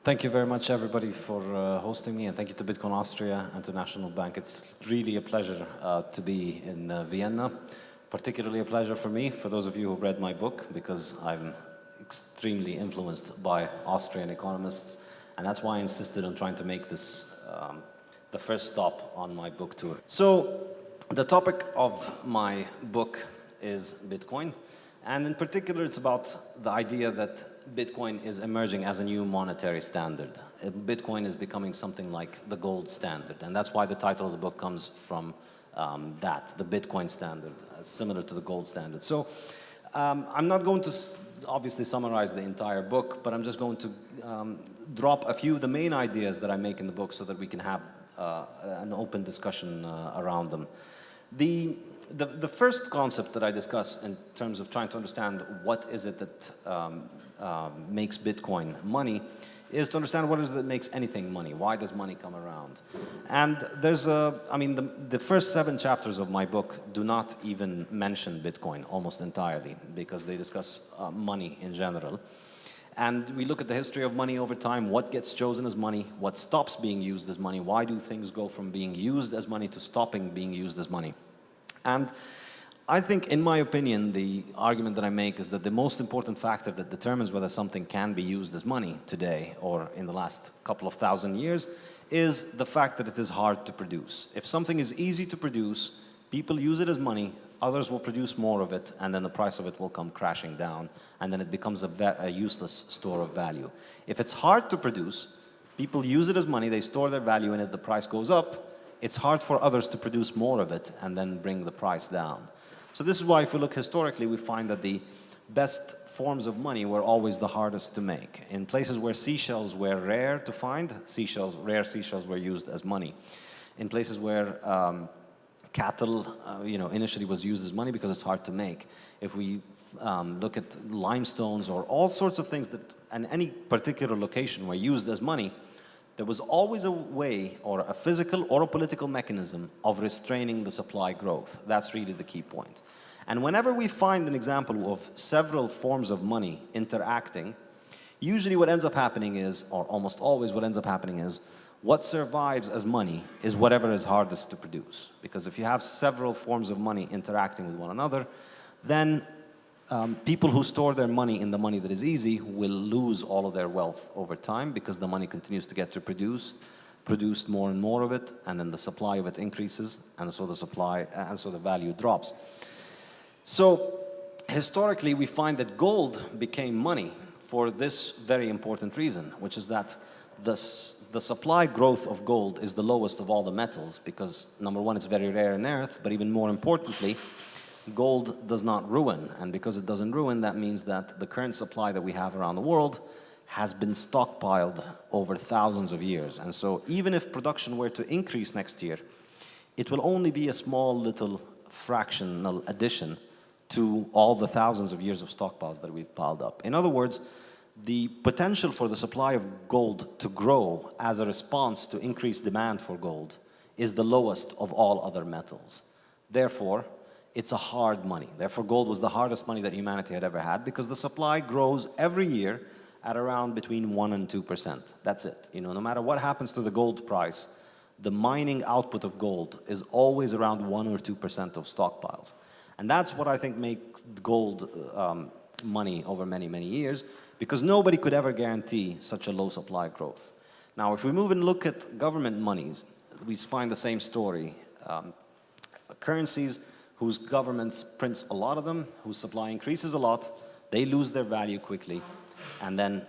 Thank you very much, everybody, for hosting me, and thank you to Bitcoin Austria and to National Bank. It's really a pleasure to be in Vienna. Particularly a pleasure for me, for those of you who've read my book, because I'm extremely influenced by Austrian economists, and that's why I insisted on trying to make this the first stop on my book tour. So, the topic of my book is Bitcoin. And in particular, it's about the idea that Bitcoin is emerging as a new monetary standard. Bitcoin is becoming something like the gold standard. And that's why the title of the book comes from that, the Bitcoin standard, similar to the gold standard. So I'm not going to obviously summarize the entire book, but I'm just going to drop a few of the main ideas that I make in the book so that we can have an open discussion around them. The first concept that I discuss in terms of trying to understand what is it that makes Bitcoin money is to understand what is it that makes anything money. Why does money come around? And there's the first 7 chapters of my book do not even mention Bitcoin almost entirely because they discuss money in general. And we look at the history of money over time, what gets chosen as money, what stops being used as money, why do things go from being used as money to stopping being used as money. And I think, in my opinion, the argument that I make is that the most important factor that determines whether something can be used as money today or in the last couple of thousand years is the fact that it is hard to produce. If something is easy to produce, people use it as money, others will produce more of it, and then the price of it will come crashing down, and then it becomes a useless store of value. If it's hard to produce, people use it as money, they store their value in it, the price goes up, it's hard for others to produce more of it and then bring the price down. So this is why, if we look historically, we find that the best forms of money were always the hardest to make. In places where seashells were rare to find, rare seashells were used as money. In places where cattle, initially was used as money because it's hard to make. If we look at limestones or all sorts of things that, in any particular location, were used as money, there was always a way, or a physical or a political mechanism of restraining the supply growth. That's really the key point. And whenever we find an example of several forms of money interacting, usually what ends up happening is, or almost always what ends up happening is, what survives as money is whatever is hardest to produce. Because if you have several forms of money interacting with one another, then people who store their money in the money that is easy will lose all of their wealth over time because the money continues to get produced more and more of it, and then the supply of it increases, and so the value drops. So historically, we find that gold became money for this very important reason, which is that the supply growth of gold is the lowest of all the metals because, number one, it's very rare in earth, but even more importantly, gold does not ruin, and because it doesn't ruin, that means that the current supply that we have around the world has been stockpiled over thousands of years. And so even if production were to increase next year, it will only be a small little fractional addition to all the thousands of years of stockpiles that we've piled up. In other words, the potential for the supply of gold to grow as a response to increased demand for gold is the lowest of all other metals. Therefore, it's a hard money. Therefore, gold was the hardest money that humanity had ever had because the supply grows every year at around between 1% and 2%. That's it. No matter what happens to the gold price, the mining output of gold is always around 1 or 2% of stockpiles. And that's what I think makes gold money over many, many years, because nobody could ever guarantee such a low supply growth. Now, if we move and look at government monies, we find the same story. Currencies whose governments prints a lot of them, whose supply increases a lot, they lose their value quickly. And then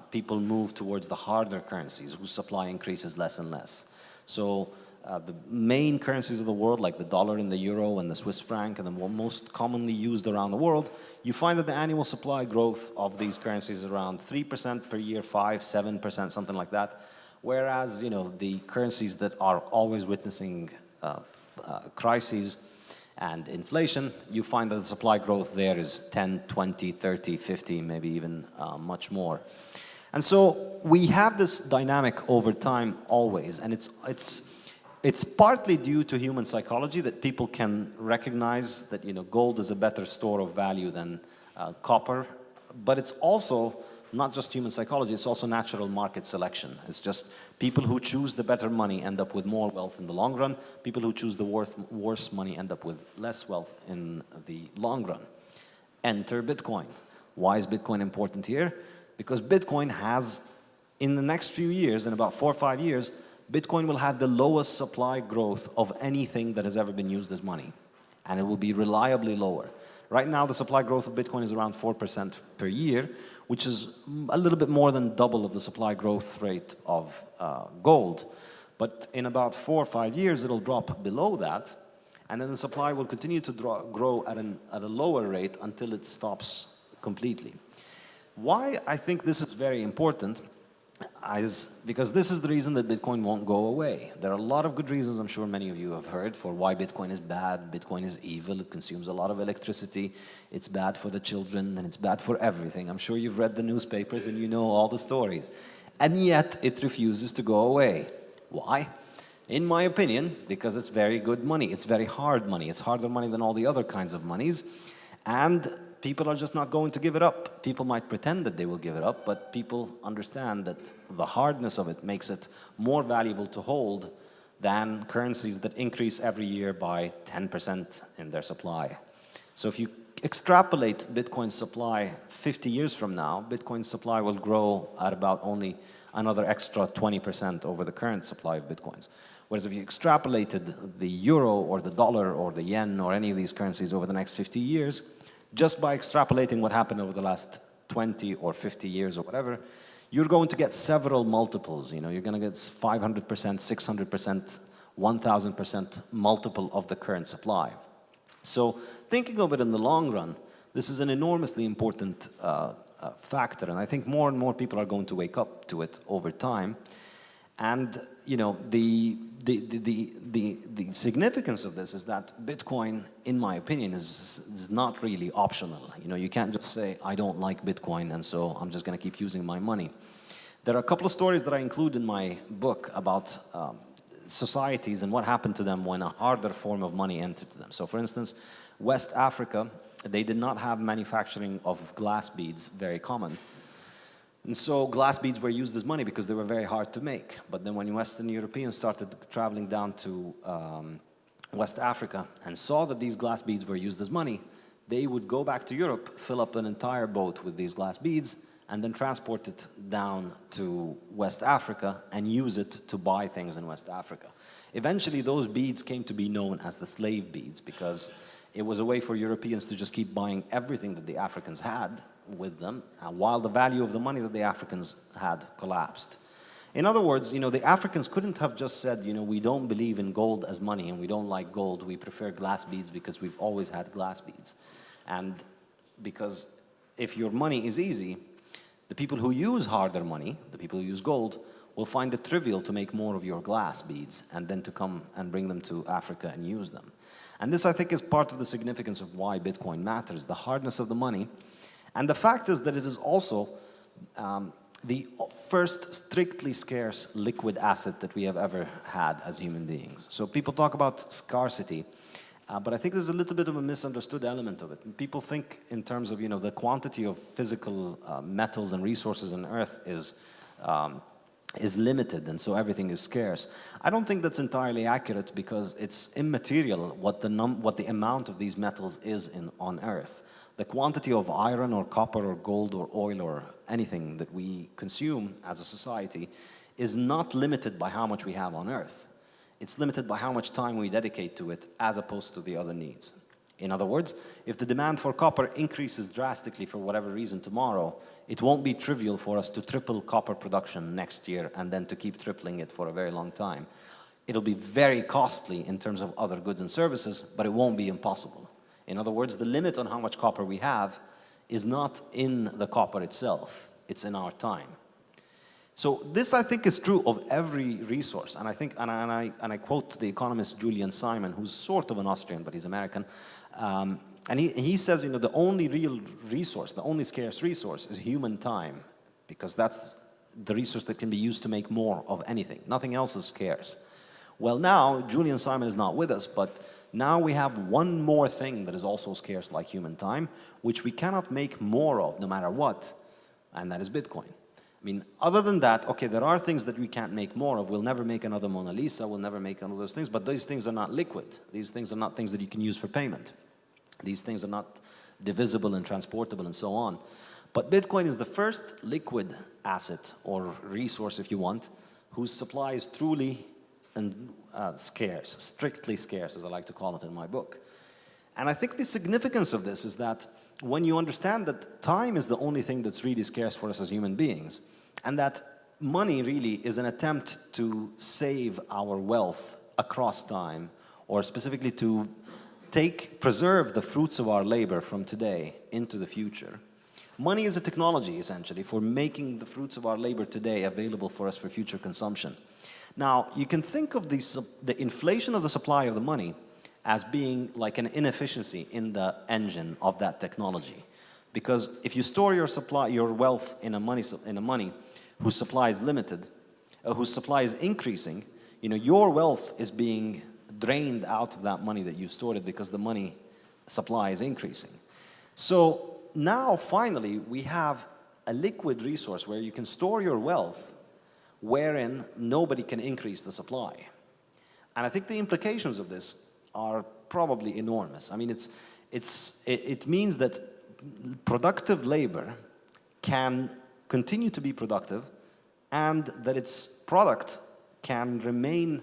people move towards the harder currencies whose supply increases less and less. So the main currencies of the world, like the dollar and the euro and the Swiss franc, and the most commonly used around the world, you find that the annual supply growth of these currencies is around 3% per year, 5, 7%, something like that. Whereas, the currencies that are always witnessing crises and inflation, you find that the supply growth there is 10, 20, 30, 50, maybe even much more. And so we have this dynamic over time always, and it's partly due to human psychology that people can recognize that gold is a better store of value than copper, but it's also not just human psychology, it's also natural market selection. It's just people who choose the better money end up with more wealth in the long run. People who choose the worse money end up with less wealth in the long run. Enter Bitcoin. Why is Bitcoin important here? Because Bitcoin has, in the next few years, in about 4 or 5 years, Bitcoin will have the lowest supply growth of anything that has ever been used as money. And it will be reliably lower. Right now, the supply growth of Bitcoin is around 4% per year, which is a little bit more than double of the supply growth rate of gold. But in about 4 or 5 years, it'll drop below that, and then the supply will continue to grow at a lower rate until it stops completely. Why I think this is very important is because this is the reason that Bitcoin won't go away. There are a lot of good reasons, I'm sure many of you have heard, for why Bitcoin is bad. Bitcoin is evil, it consumes a lot of electricity, it's bad for the children, and it's bad for everything. I'm sure you've read the newspapers and you know all the stories. And yet it refuses to go away. Why? In my opinion, because it's very good money. It's very hard money. It's harder money than all the other kinds of monies. And people are just not going to give it up. People might pretend that they will give it up, but people understand that the hardness of it makes it more valuable to hold than currencies that increase every year by 10% in their supply. So if you extrapolate Bitcoin's supply 50 years from now, Bitcoin's supply will grow at about only another extra 20% over the current supply of Bitcoins. Whereas if you extrapolated the euro or the dollar or the yen or any of these currencies over the next 50 years, just by extrapolating what happened over the last 20 or 50 years or whatever, you're going to get several multiples. You know, you're going to get 500%, 600%, 1,000% multiple of the current supply. So thinking of it in the long run, this is an enormously important factor, and I think more and more people are going to wake up to it over time. And you know, the significance of this is that Bitcoin, in my opinion, is not really optional. You know, you can't just say, I don't like Bitcoin, and so I'm just going to keep using my money. There are a couple of stories that I include in my book about societies and what happened to them when a harder form of money entered them. So for instance, West Africa, they did not have manufacturing of glass beads very common. And so glass beads were used as money because they were very hard to make. But then when Western Europeans started traveling down to West Africa and saw that these glass beads were used as money, they would go back to Europe, fill up an entire boat with these glass beads, and then transport it down to West Africa and use it to buy things in West Africa. Eventually, those beads came to be known as the slave beads because it was a way for Europeans to just keep buying everything that the Africans had with them, while the value of the money that the Africans had collapsed. In other words, you know, the Africans couldn't have just said, you know, we don't believe in gold as money and we don't like gold, we prefer glass beads because we've always had glass beads. And because if your money is easy, the people who use harder money, the people who use gold, will find it trivial to make more of your glass beads and then to come and bring them to Africa and use them. And this, I think, is part of the significance of why Bitcoin matters, the hardness of the money. And the fact is that it is also the first strictly scarce liquid asset that we have ever had as human beings. So people talk about scarcity, but I think there's a little bit of a misunderstood element of it. People think in terms of, you know, the quantity of physical metals and resources on Earth is limited, and so everything is scarce. I don't think that's entirely accurate because it's immaterial what the amount of these metals is on Earth. The quantity of iron or copper or gold or oil or anything that we consume as a society is not limited by how much we have on Earth. It's limited by how much time we dedicate to it as opposed to the other needs. In other words, if the demand for copper increases drastically for whatever reason tomorrow, it won't be trivial for us to triple copper production next year and then to keep tripling it for a very long time. It'll be very costly in terms of other goods and services, but it won't be impossible. In other words, the limit on how much copper we have is not in the copper itself, it's in our time. So this, I think, is true of every resource, and I think, and I quote the economist Julian Simon, who's sort of an Austrian, but he's American, and he says, you know, the only real resource, the only scarce resource is human time, because that's the resource that can be used to make more of anything. Nothing else is scarce. Well, now, Julian Simon is not with us, but now we have one more thing that is also scarce like human time, which we cannot make more of no matter what. and that is Bitcoin. I mean, other than that, okay, there are things that we can't make more of. We'll never make another Mona Lisa, we'll never make another those things, but these things are not liquid. These things are not things that you can use for payment. These things are not divisible and transportable and so on. But Bitcoin is the first liquid asset or resource, if you want, whose supply is truly and scarce, strictly scarce, as I like to call it in my book. And I think the significance of this is that when you understand that time is the only thing that's really scarce for us as human beings, and that money really is an attempt to save our wealth across time, or specifically to preserve the fruits of our labor from today into the future. Money is a technology, essentially, for making the fruits of our labor today available for us for future consumption. Now, you can think of the inflation of the supply of the money as being like an inefficiency in the engine of that technology. Because if you store your wealth in a money whose supply is limited, whose supply is increasing, your wealth is being drained out of that money that you stored it because the money supply is increasing. So now, finally, we have a liquid resource where you can store your wealth wherein nobody can increase the supply. And I think the implications of this are probably enormous. I mean, it means that productive labor can continue to be productive and that its product can remain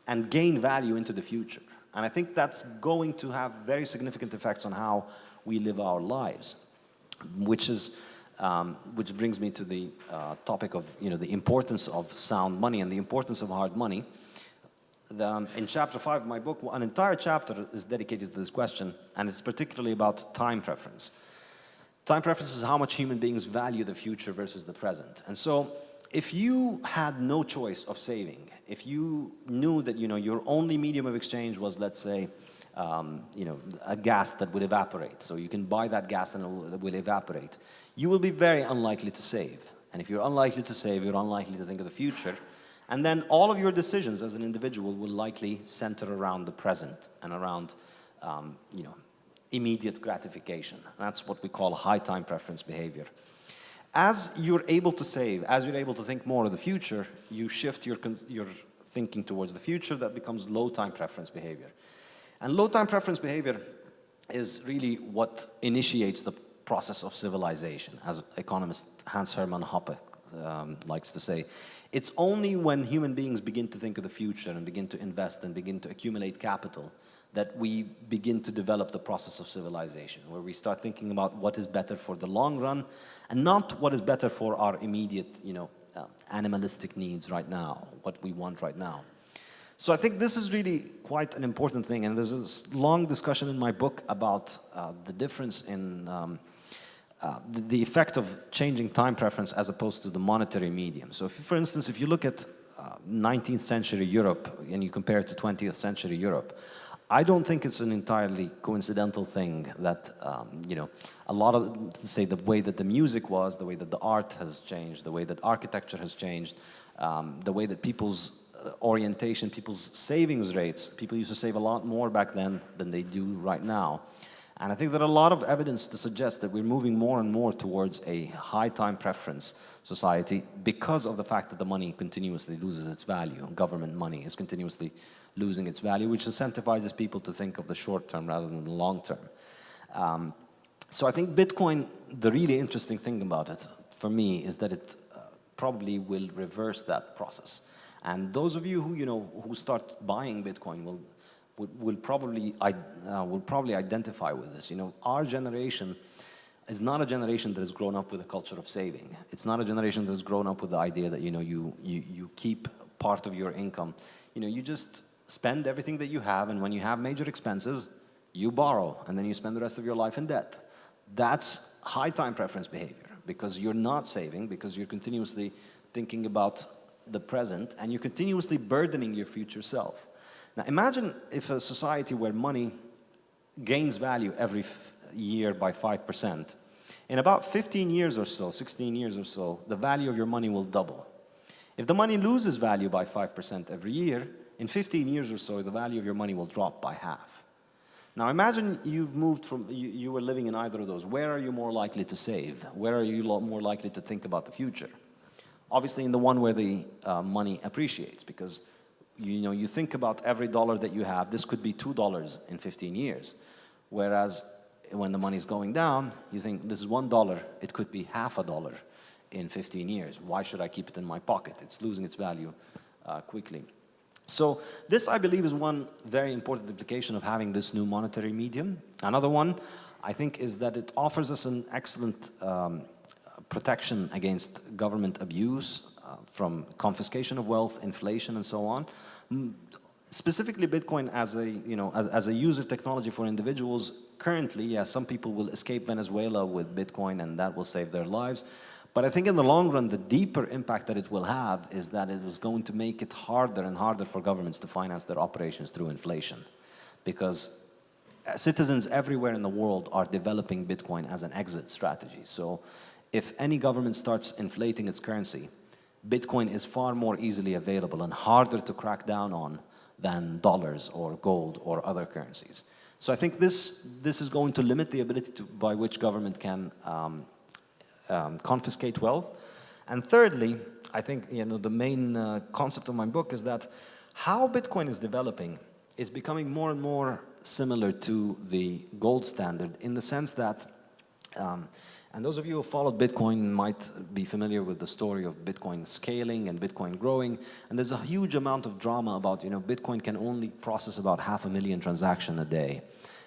and gain value into the future. And I think that's going to have very significant effects on how we live our lives, which brings me to the topic of the importance of sound money and the importance of hard money. In chapter 5 of my book, an entire chapter is dedicated to this question, and it's particularly about time preference. Time preference is how much human beings value the future versus the present. And so if you had no choice of saving, if you knew that your only medium of exchange was, let's say, a gas that would evaporate, so you can buy that gas and it will evaporate, you will be very unlikely to save. And if you're unlikely to save, you're unlikely to think of the future. And then all of your decisions as an individual will likely center around the present and around, immediate gratification. That's what we call high time preference behavior. As you're able to save, as you're able to think more of the future, you shift your thinking towards the future. That becomes low time preference behavior. And low time preference behavior is really what initiates the process of civilization, as economist Hans Hermann Hoppe likes to say. It's only when human beings begin to think of the future and begin to invest and begin to accumulate capital that we begin to develop the process of civilization, where we start thinking about what is better for the long run and not what is better for our immediate, animalistic needs right now, what we want right now. So I think this is really quite an important thing, and there's this long discussion in my book about the difference in the effect of changing time preference as opposed to the monetary medium. So for instance, if you look at 19th century Europe and you compare it to 20th century Europe, I don't think it's an entirely coincidental thing that, a lot of, say, the way that the music was, the way that the art has changed, the way that architecture has changed, the way that people's orientation, people's savings rates, people used to save a lot more back then than they do right now. And I think there are a lot of evidence to suggest that we're moving more and more towards a high time preference society because of the fact that the money continuously loses its value. Government money is continuously losing its value, which incentivizes people to think of the short term rather than the long term. So I think Bitcoin, the really interesting thing about it, for me, is that it probably will reverse that process. And those of you who start buying Bitcoin will probably identify with this. Our generation is not a generation that has grown up with a culture of saving. It's not a generation that has grown up with the idea that you keep part of your income. You just spend everything that you have, and when you have major expenses, you borrow, and then you spend the rest of your life in debt. That's high time preference behavior, because you're not saving, because you're continuously thinking about the present, and you're continuously burdening your future self. Now imagine if a society where money gains value every year by 5%. In about 15 years or so, 16 years or so, the value of your money will double. If the money loses value by 5% every year, in 15 years or so, the value of your money will drop by half. Now imagine you've moved from, you were living in either of those. Where are you more likely to save? Where are you more likely to think about the future? Obviously in the one where the money appreciates, because you think about every dollar that you have, this could be $2 in 15 years. Whereas when the money's going down, you think this is $1, it could be half a dollar in 15 years. Why should I keep it in my pocket? It's losing its value quickly. So this, I believe, is one very important implication of having this new monetary medium. Another one, I think, is that it offers us an excellent protection against government abuse, from confiscation of wealth, inflation, and so on. Specifically, Bitcoin as a user technology for individuals. Currently, yes, some people will escape Venezuela with Bitcoin, and that will save their lives. But I think in the long run, the deeper impact that it will have is that it is going to make it harder and harder for governments to finance their operations through inflation, because citizens everywhere in the world are developing Bitcoin as an exit strategy. So if any government starts inflating its currency, Bitcoin is far more easily available and harder to crack down on than dollars or gold or other currencies. So I think this is going to limit the ability by which government can confiscate wealth. And thirdly, I think the main concept of my book is that how Bitcoin is developing is becoming more and more similar to the gold standard, in the sense that and those of you who followed Bitcoin might be familiar with the story of Bitcoin scaling and Bitcoin growing. And there's a huge amount of drama about, Bitcoin can only process about 500,000 transactions a day.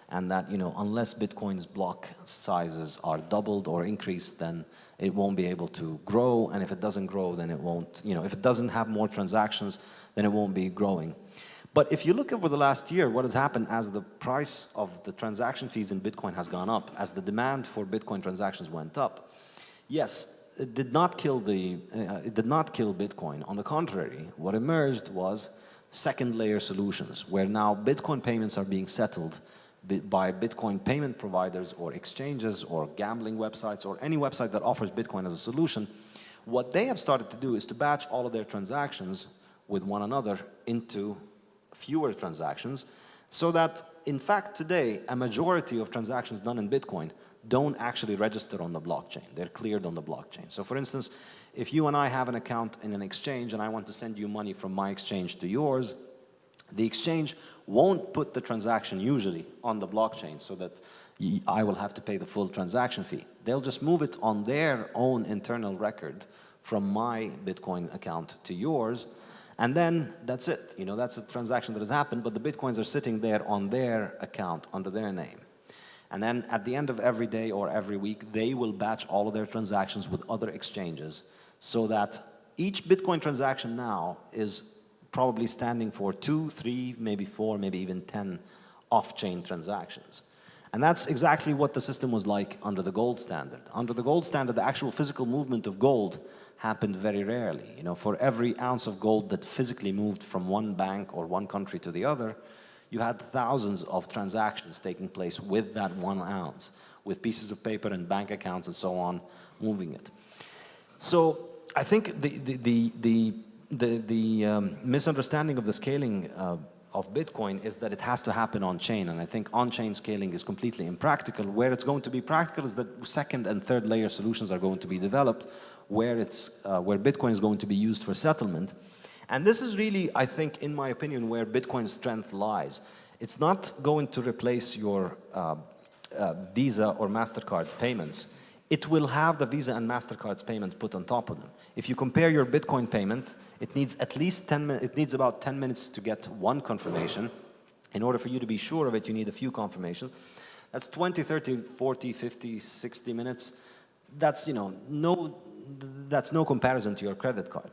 And that, unless Bitcoin's block sizes are doubled or increased, then it won't be able to grow. And if it doesn't grow, then it won't, if it doesn't have more transactions, then it won't be growing. But if you look over the last year, what has happened as the price of the transaction fees in Bitcoin has gone up, as the demand for Bitcoin transactions went up, yes, it did not kill Bitcoin. On the contrary, what emerged was second layer solutions, where now Bitcoin payments are being settled by Bitcoin payment providers or exchanges or gambling websites or any website that offers Bitcoin as a solution. What they have started to do is to batch all of their transactions with one another into fewer transactions, so that, in fact, today, a majority of transactions done in Bitcoin don't actually register on the blockchain. They're cleared on the blockchain. So, for instance, if you and I have an account in an exchange and I want to send you money from my exchange to yours, the exchange won't put the transaction usually on the blockchain so that I will have to pay the full transaction fee. They'll just move it on their own internal record from my Bitcoin account to yours. And then that's it. That's a transaction that has happened, but the Bitcoins are sitting there on their account under their name. And then at the end of every day or every week, they will batch all of their transactions with other exchanges, so that each Bitcoin transaction now is probably standing for 2, 3, maybe 4, maybe even 10 off-chain transactions. And that's exactly what the system was like under the gold standard. Under the gold standard, the actual physical movement of gold happened very rarely. For every ounce of gold that physically moved from one bank or one country to the other, you had thousands of transactions taking place with that 1 ounce, with pieces of paper and bank accounts and so on moving it. So I think the misunderstanding of the scaling of Bitcoin is that it has to happen on-chain, and I think on-chain scaling is completely impractical. Where it's going to be practical is that second and third layer solutions are going to be developed, where Bitcoin is going to be used for settlement. And this is really, I think, in my opinion, where Bitcoin's strength lies. It's not going to replace your Visa or MasterCard payments. It will have the Visa and MasterCard's payments put on top of them. If you compare your Bitcoin payment, it needs at least 10 minutes, it needs about 10 minutes to get one confirmation. In order for you to be sure of it, you need a few confirmations. That's 20, 30, 40, 50, 60 minutes. That's, that's no comparison to your credit card.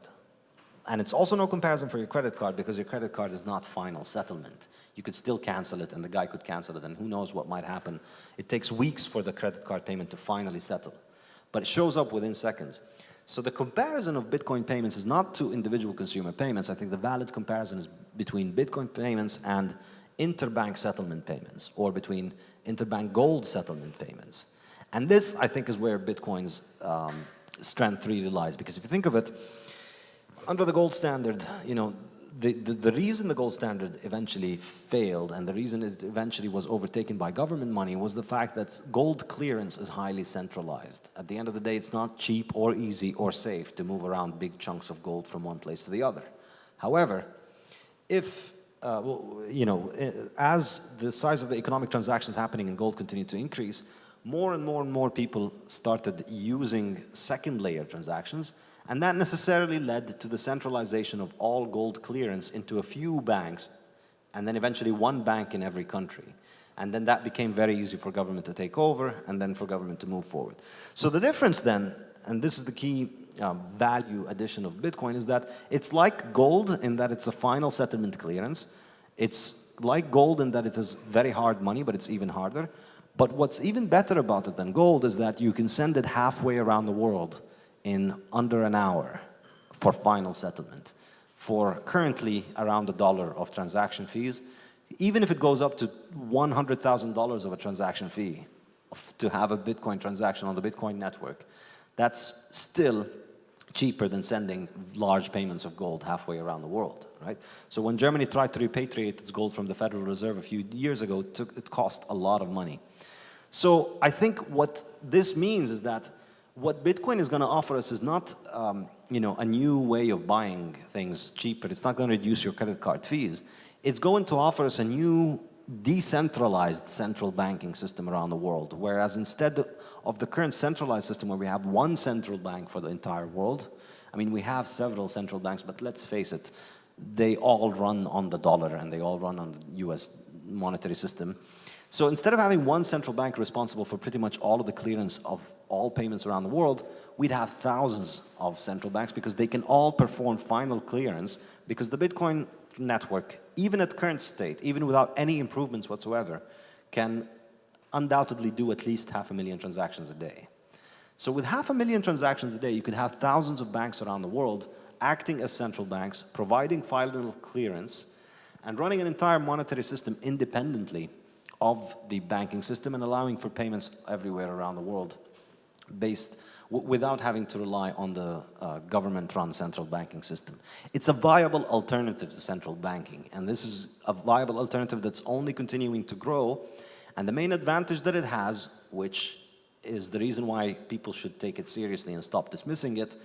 And it's also no comparison for your credit card, because your credit card is not final settlement. You could still cancel it, and the guy could cancel it, and who knows what might happen. It takes weeks for the credit card payment to finally settle. But it shows up within seconds. So the comparison of Bitcoin payments is not to individual consumer payments. I think the valid comparison is between Bitcoin payments and interbank settlement payments, or between interbank gold settlement payments. And this, I think, is where Bitcoin's strength really lies. Because if you think of it, under the gold standard, the reason the gold standard eventually failed and the reason it eventually was overtaken by government money was the fact that gold clearance is highly centralized. At the end of the day, it's not cheap or easy or safe to move around big chunks of gold from one place to the other. However, if as the size of the economic transactions happening in gold continued to increase, more and more and more people started using second layer transactions, and that necessarily led to the centralization of all gold clearance into a few banks, and then eventually one bank in every country. And then that became very easy for government to take over, and then for government to move forward. So the difference then, and this is the key value addition of Bitcoin, is that it's like gold in that it's a final settlement clearance. It's like gold in that it is very hard money, but it's even harder. But what's even better about it than gold is that you can send it halfway around the world in under an hour for final settlement, for currently around $1 of transaction fees. Even if it goes up to $100,000 of a transaction fee to have a Bitcoin transaction on the Bitcoin network, that's still cheaper than sending large payments of gold halfway around the world, right? So when Germany tried to repatriate its gold from the Federal Reserve a few years ago, it cost a lot of money. So I think what this means is that what Bitcoin is going to offer us is not a new way of buying things cheaper. It's not going to reduce your credit card fees. It's going to offer us a new decentralized central banking system around the world, whereas instead of the current centralized system where we have one central bank for the entire world, I mean, we have several central banks, but let's face it, they all run on the dollar and they all run on the US monetary system. So instead of having one central bank responsible for pretty much all of the clearance of all payments around the world, we'd have thousands of central banks because they can all perform final clearance, because the Bitcoin network, even at current state, even without any improvements whatsoever, can undoubtedly do at least 500,000 transactions a day. So with 500,000 transactions a day, you could have thousands of banks around the world acting as central banks, providing final clearance, and running an entire monetary system independently of the banking system and allowing for payments everywhere around the world without having to rely on the government-run central banking system. It's a viable alternative to central banking, and this is a viable alternative that's only continuing to grow. And the main advantage that it has, which is the reason why people should take it seriously and stop dismissing it,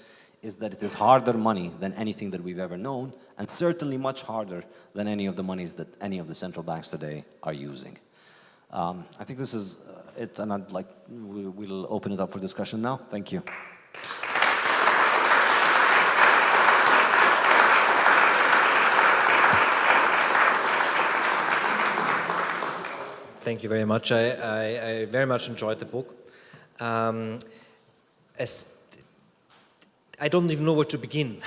is that it is harder money than anything that we've ever known, and certainly much harder than any of the monies that any of the central banks today are using. I think this is it, and we'll open it up for discussion now. Thank you. Thank you very much. I very much enjoyed the book. I don't even know where to begin.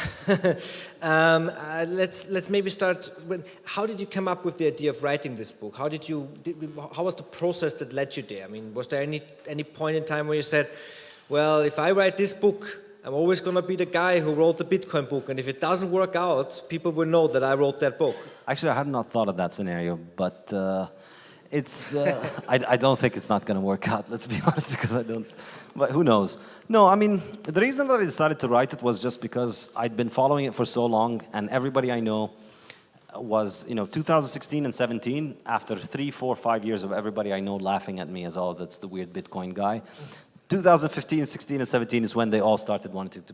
Let's maybe start with, how did you come up with the idea of writing this book? How was the process that led you there? I mean, was there any point in time where you said, well, if I write this book, I'm always going to be the guy who wrote the Bitcoin book, and if it doesn't work out, people will know that I wrote that book? Actually, I had not thought of that scenario, but I don't think it's not going to work out, let's be honest, because I don't, but who knows? No, I mean, the reason that I decided to write it was just because I'd been following it for so long, and everybody I know was, 2016 and 17, after 3, 4, 5 years of everybody I know laughing at me as, oh, that's the weird Bitcoin guy. 2015, 16, and 17 is when they all started wanting to be